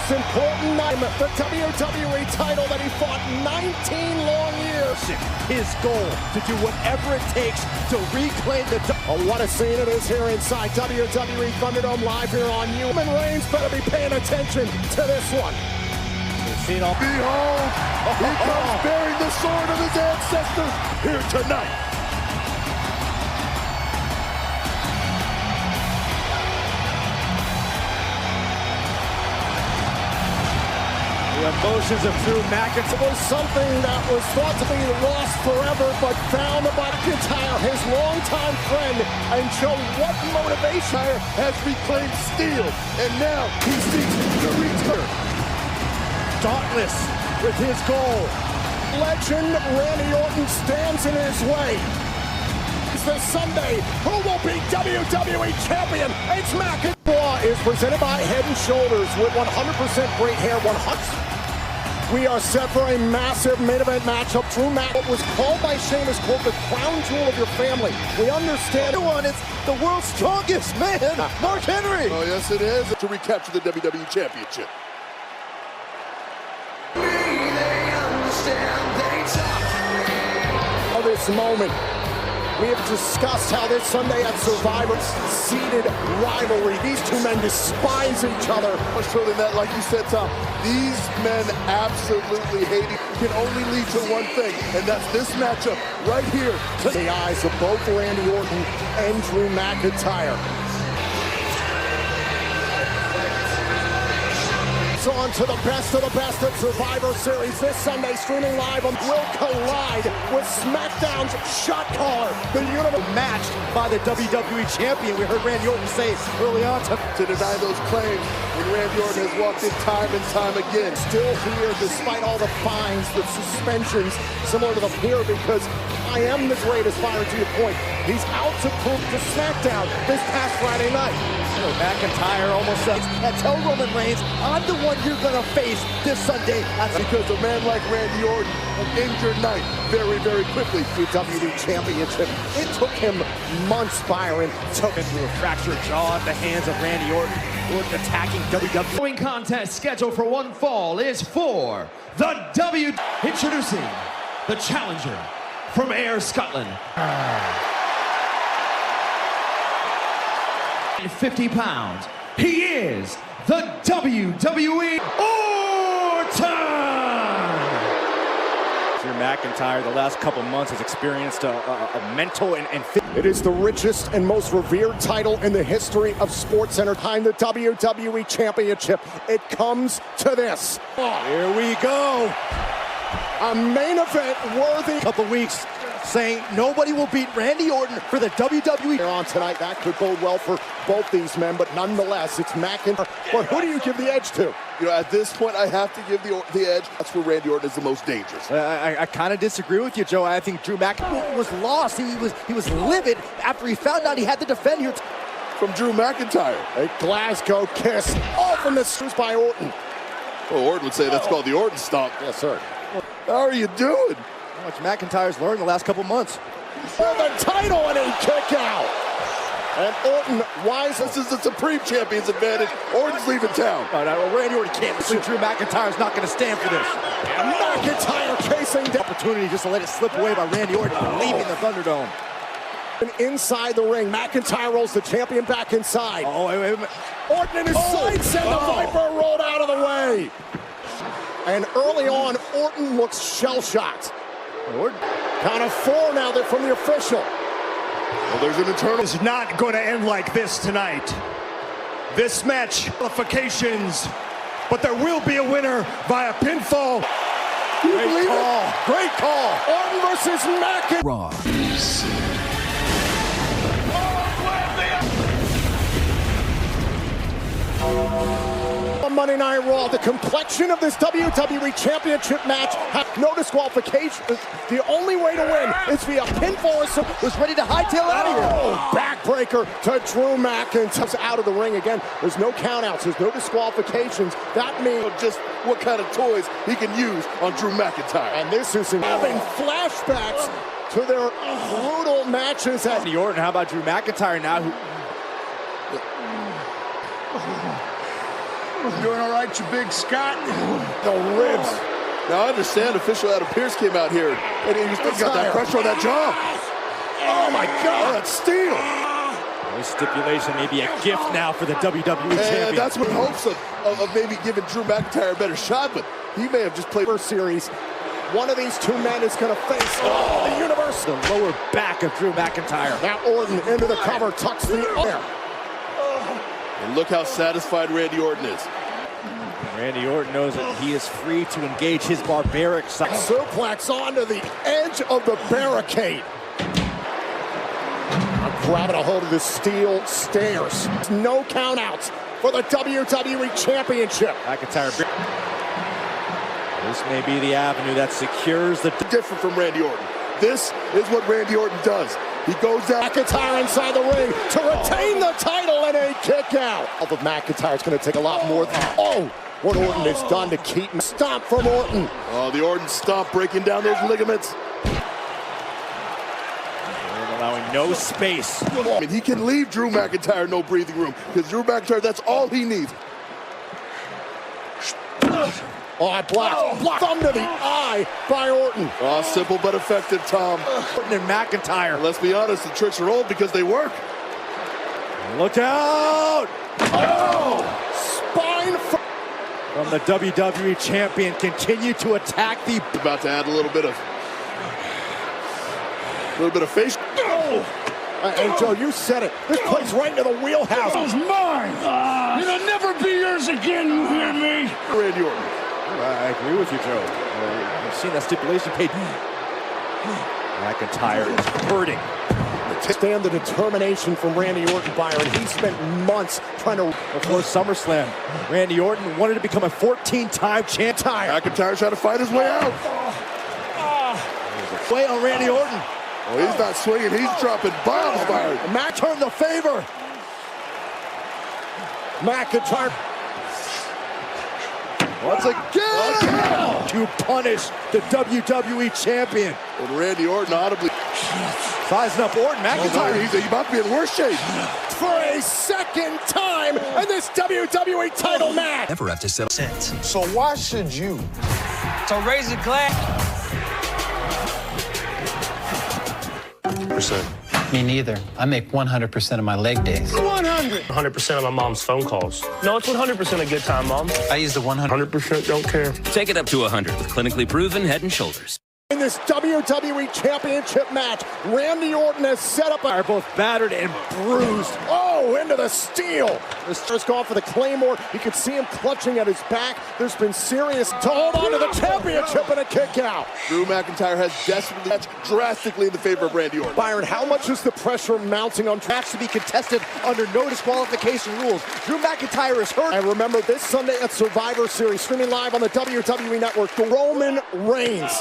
most important night, the WWE title that he fought 19 long years. His goal to do whatever it takes to reclaim the... Oh, what a scene it is here inside WWE Thunderdome live here on you. Roman Reigns better be paying attention to this one. Behold, he comes bearing the sword of his ancestors here tonight. The emotions of Drew McIntyre was something that was thought to be lost forever, but found by McIntyre, his longtime friend, and show what motivation has reclaimed steel, and now he seeks to return. Dauntless with his goal. Legend Randy Orton stands in his way. It's this Sunday. Who will be WWE Champion? It's McIntyre. Is presented by Head & Shoulders with 100% great hair. 100. We are set for a massive main event matchup. Drew McIntyre was called by Sheamus, quote, the crown jewel of your family. We understand. It's the world's strongest man, Mark Henry. Oh, yes, it is. To recapture the WWE Championship. This moment, we have discussed how this Sunday at Survivor seeded rivalry. These two men despise each other. Much further than that, like you said, Tom, these men absolutely hate each other. Can only lead to one thing, and that's this matchup right here. The eyes of both Randy Orton and Drew McIntyre. On to the best of the best at Survivor Series this Sunday, streaming live on will collide with SmackDown's shot caller. The universe matched by the WWE Champion. We heard Randy Orton say early on to deny those claims, and Randy Orton has walked in time and time again. Still here despite all the fines, the suspensions, similar to the fear, because I am the greatest. Fire to your point. He's out to prove to SmackDown this past Friday night. McIntyre almost says, tell Roman Reigns, I'm the one you're going to face this Sunday. Because a man like Randy Orton, an injured night very, very quickly. The WWE Championship. It took him months, Byron. Took him through a fractured jaw at the hands of Randy Orton. Orton attacking WWE. The following contest scheduled for one fall is for the Introducing the challenger from Ayr, Scotland. 50 pounds. He is the WWE Orton! Drew McIntyre, the last couple months, has experienced a mental and It is the richest and most revered title in the history of sports entertainment. The WWE Championship. It comes to this. Here we go. A main event worthy. Couple weeks saying nobody will beat Randy Orton for the WWE. On tonight, that could bode well for both these men, but nonetheless, it's McIntyre. But who do you give the edge to? You know, at this point, I have to give the edge. That's where Randy Orton is the most dangerous. I kind of disagree with you, Joe. I think Drew McIntyre was lost. He was livid after he found out he had to defend here. From Drew McIntyre. A Glasgow kiss off in the streets by Orton. Well, Orton would say that's called the Orton stomp. Yes, sir. How are you doing? How much McIntyre's learned the last couple months. For the title and a kick out. And Orton, this is the Supreme Champion's advantage. Orton's leaving town. Randy Orton can't. Drew McIntyre's not going to stand for this. McIntyre chasing down. Opportunity just to let it slip away by Randy Orton, leaving the Thunderdome. And inside the ring, McIntyre rolls the champion back inside. Oh, wait. Orton in his side send the Viper rolled out of the way. And early on, Orton looks shell-shocked. Count of 4 now from the official. Well, there's an internal. It's not going to end like this tonight. This match, qualifications, but there will be a winner via pinfall. Great call. Great call. Orton versus McIntyre. Monday Night Raw, the complexion of this WWE Championship match has no disqualification. The only way to win is via pinfall. Who's ready to hightail out of here? Backbreaker to Drew McIntyre. Out of the ring again. There's no countouts. There's no disqualifications. That means just what kind of toys he can use on Drew McIntyre. And this is having flashbacks to their brutal matches at Randy Orton. How about Drew McIntyre now? Doing all right, you big Scott? The ribs. Now, I understand official Adam Pearce came out here, and he still got that pressure on that jaw. Oh, my God. That's steel. This stipulation may be a gift now for the WWE champion. And that's what hopes of maybe giving Drew McIntyre a better shot, but he may have just played First series. One of these two men is going to face the universe. The lower back of Drew McIntyre. Now Orton into the cover, tucks the air. And look how satisfied Randy Orton is. Randy Orton knows that he is free to engage his barbaric side. Suplex onto the edge of the barricade. Grabbing a hold of the steel stairs. No countouts for the WWE Championship. McIntyre. This may be the avenue that secures the... Different from Randy Orton. This is what Randy Orton does. He goes down. McIntyre inside the ring to retain the title and a kick out. Of McIntyre is going to take a lot more than... Oh, what Orton has done to keep him. Stomp from Orton. Oh, the Orton stomp breaking down those ligaments. Allowing no space. I mean, he can leave Drew McIntyre no breathing room, because Drew McIntyre, that's all he needs. Oh, I blocked. Thumb to the eye by Orton. Oh, simple but effective, Tom. Orton and McIntyre. Let's be honest, the tricks are old because they work. Look out! Oh! Spine from the WWE champion. Continue to attack the... About to add a little bit of face. Hey, Joe, you said it. This plays right into the wheelhouse. That was mine. It'll never be yours again, you hear me? Randy Orton. I agree with you, Joe. You've seen that stipulation paid. McIntyre is hurting. Stand the determination from Randy Orton, Byron. He spent months trying to... Before SummerSlam, Randy Orton wanted to become a 14-time champion. McIntyre trying to fight his way out. Way on Randy Orton. Oh, he's not swinging. He's dropping bombs, Byron. Mac turned the favor. McIntyre. Once again. To punish the WWE champion. And Randy Orton audibly sizing up Orton. McIntyre. He's about to be in worse shape. For a second time in this WWE title match. Never have to settle sense. So why should you? So raise a glass. Me neither. I make 100% of my leg days. 100% of my mom's phone calls. No, it's 100% a good time, Mom. I use the 100% don't care. Take it up to 100 with clinically proven Head & Shoulders. In this WWE Championship match, Randy Orton has set up are both battered and bruised. Oh, into the steel. The star's gone for the Claymore. You can see him clutching at his back. There's been serious to hold on to the championship and a kick out. Drew McIntyre has desperately matched drastically in the favor of Randy Orton. Byron, how much is the pressure mounting on match to be contested under no disqualification rules? Drew McIntyre is hurt. And remember, this Sunday at Survivor Series, streaming live on the WWE Network, Roman Reigns.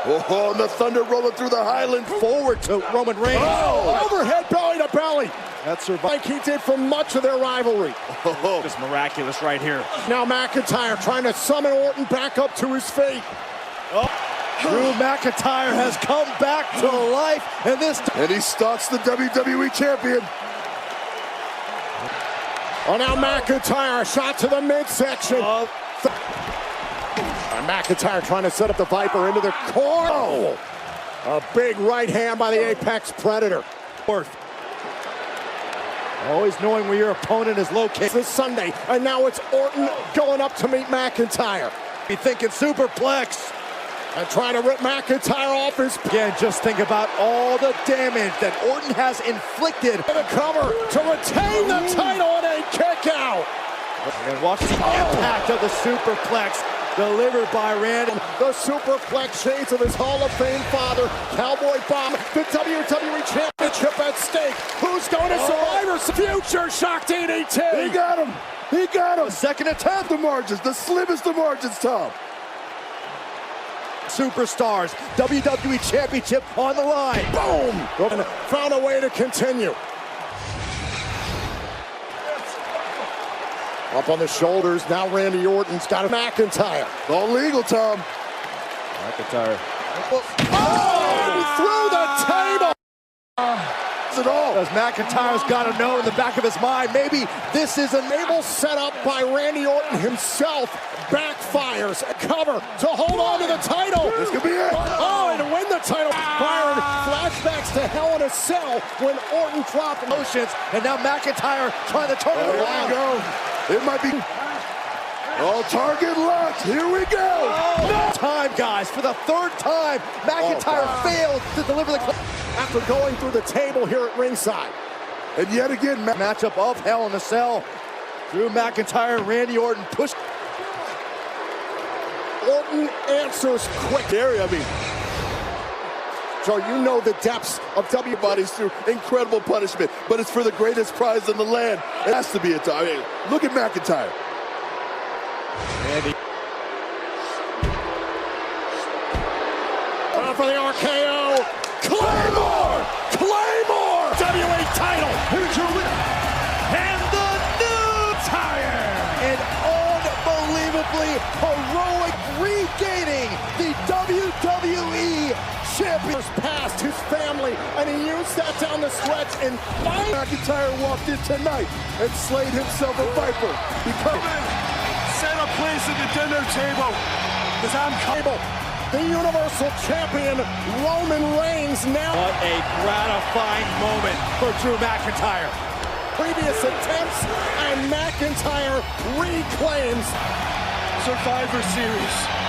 Oh, and the thunder rolling through the Highland. Forward to Roman Reigns. Oh, overhead belly to belly. That's Survivor. Like he did for much of their rivalry. Oh, just miraculous right here. Now McIntyre trying to summon Orton back up to his feet. Oh. Drew McIntyre has come back to life, and he stalks the WWE champion. Oh, now McIntyre, shot to the midsection. McIntyre trying to set up the Viper into the corner. Oh, a big right hand by the Apex Predator. Always knowing where your opponent is located. This Sunday, and now it's Orton going up to meet McIntyre. Be thinking superplex. And trying to rip McIntyre off his... Again, just think about all the damage that Orton has inflicted. The cover to retain the title and a kick out. And watch the impact of the superplex delivered by Randy. The superplex shades of his Hall of Fame father, Cowboy Bob. The WWE Championship at stake. Who's going to Survivor? Future Shock DDT. He got him. He got him. The second attempt. The margins, the slimmest of margins, Tom. Superstars, WWE Championship on the line. Boom! And found a way to continue. Up on the shoulders, now Randy Orton's got a McIntyre. All legal, Tom. McIntyre. Oh! Through the table! That's it all. Because McIntyre's got to know in the back of his mind, maybe this is an Able set up by Randy Orton himself. Backfires. Cover to hold on to the title. This could be it. Oh, and to win the title. Byron flashbacks to Hell in a Cell when Orton dropped emotions, and now McIntyre trying to turn it There around. we go. It might be. Oh, target locked. Here we go. No time, guys. For the third time, McIntyre failed to deliver the after going through the table here at ringside. And yet again, matchup of Hell in a Cell. Drew McIntyre, Randy Orton push. Orton answers quick. Gary, I mean, Joe, you know the depths of everybody's through incredible punishment, but it's for the greatest prize in the land. It has to be a time. I mean, look at McIntyre. Randy. For the RKO. Claymore! Claymore! WWE title! Here's your winner, and the new tire! An unbelievably heroic regaining the WWE champion. Past his family, and he used that down the stretch and finally McIntyre walked in tonight and slayed himself a viper. Set a place at the dinner table, because I'm able. The Universal Champion, Roman Reigns, now. What a gratifying moment for Drew McIntyre. Previous attempts, and McIntyre reclaims Survivor Series.